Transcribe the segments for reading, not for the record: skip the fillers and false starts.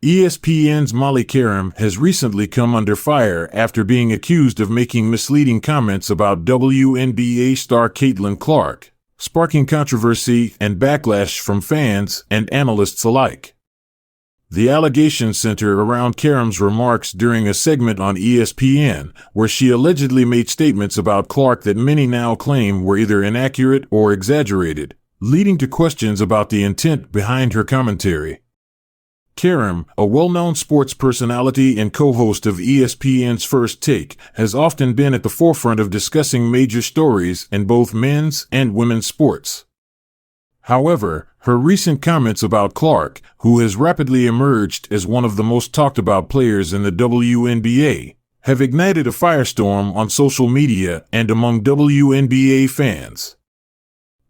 ESPN's Molly Querim has recently come under fire after being accused of making misleading comments about WNBA star Caitlin Clark, sparking controversy and backlash from fans and analysts alike. The allegations center around Querim's remarks during a segment on ESPN, where she allegedly made statements about Clark that many now claim were either inaccurate or exaggerated, leading to questions about the intent behind her commentary. Querim, a well-known sports personality and co-host of ESPN's First Take, has often been at the forefront of discussing major stories in both men's and women's sports. However, her recent comments about Clark, who has rapidly emerged as one of the most talked-about players in the WNBA, have ignited a firestorm on social media and among WNBA fans.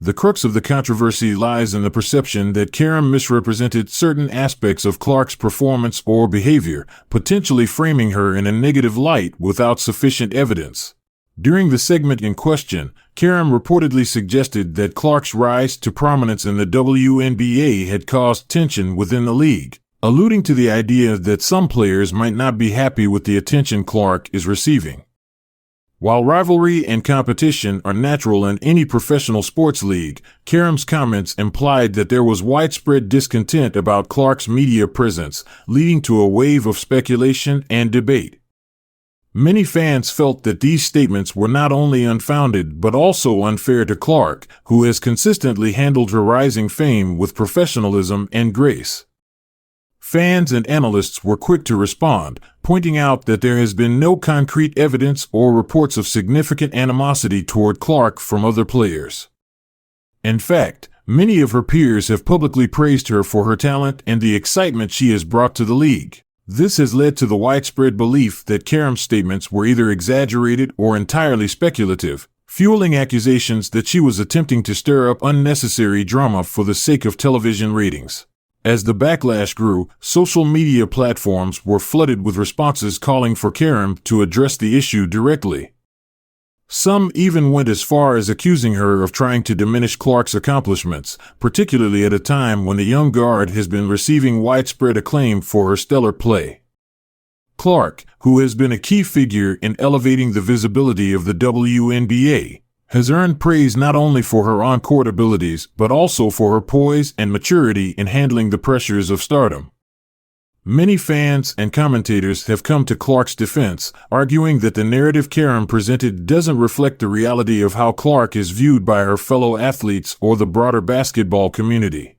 The crux of the controversy lies in the perception that Querim misrepresented certain aspects of Clark's performance or behavior, potentially framing her in a negative light without sufficient evidence. During the segment in question, Querim reportedly suggested that Clark's rise to prominence in the WNBA had caused tension within the league, alluding to the idea that some players might not be happy with the attention Clark is receiving. While rivalry and competition are natural in any professional sports league, Querim's comments implied that there was widespread discontent about Clark's media presence, leading to a wave of speculation and debate. Many fans felt that these statements were not only unfounded but also unfair to Clark, who has consistently handled her rising fame with professionalism and grace. Fans and analysts were quick to respond, pointing out that there has been no concrete evidence or reports of significant animosity toward Clark from other players. In fact, many of her peers have publicly praised her for her talent and the excitement she has brought to the league. This has led to the widespread belief that Querim's statements were either exaggerated or entirely speculative, fueling accusations that she was attempting to stir up unnecessary drama for the sake of television ratings. As the backlash grew, social media platforms were flooded with responses calling for Querim to address the issue directly. Some even went as far as accusing her of trying to diminish Clark's accomplishments, particularly at a time when the young guard has been receiving widespread acclaim for her stellar play. Clark, who has been a key figure in elevating the visibility of the WNBA, has earned praise not only for her on-court abilities but also for her poise and maturity in handling the pressures of stardom. Many fans and commentators have come to Clark's defense, arguing that the narrative Querim presented doesn't reflect the reality of how Clark is viewed by her fellow athletes or the broader basketball community.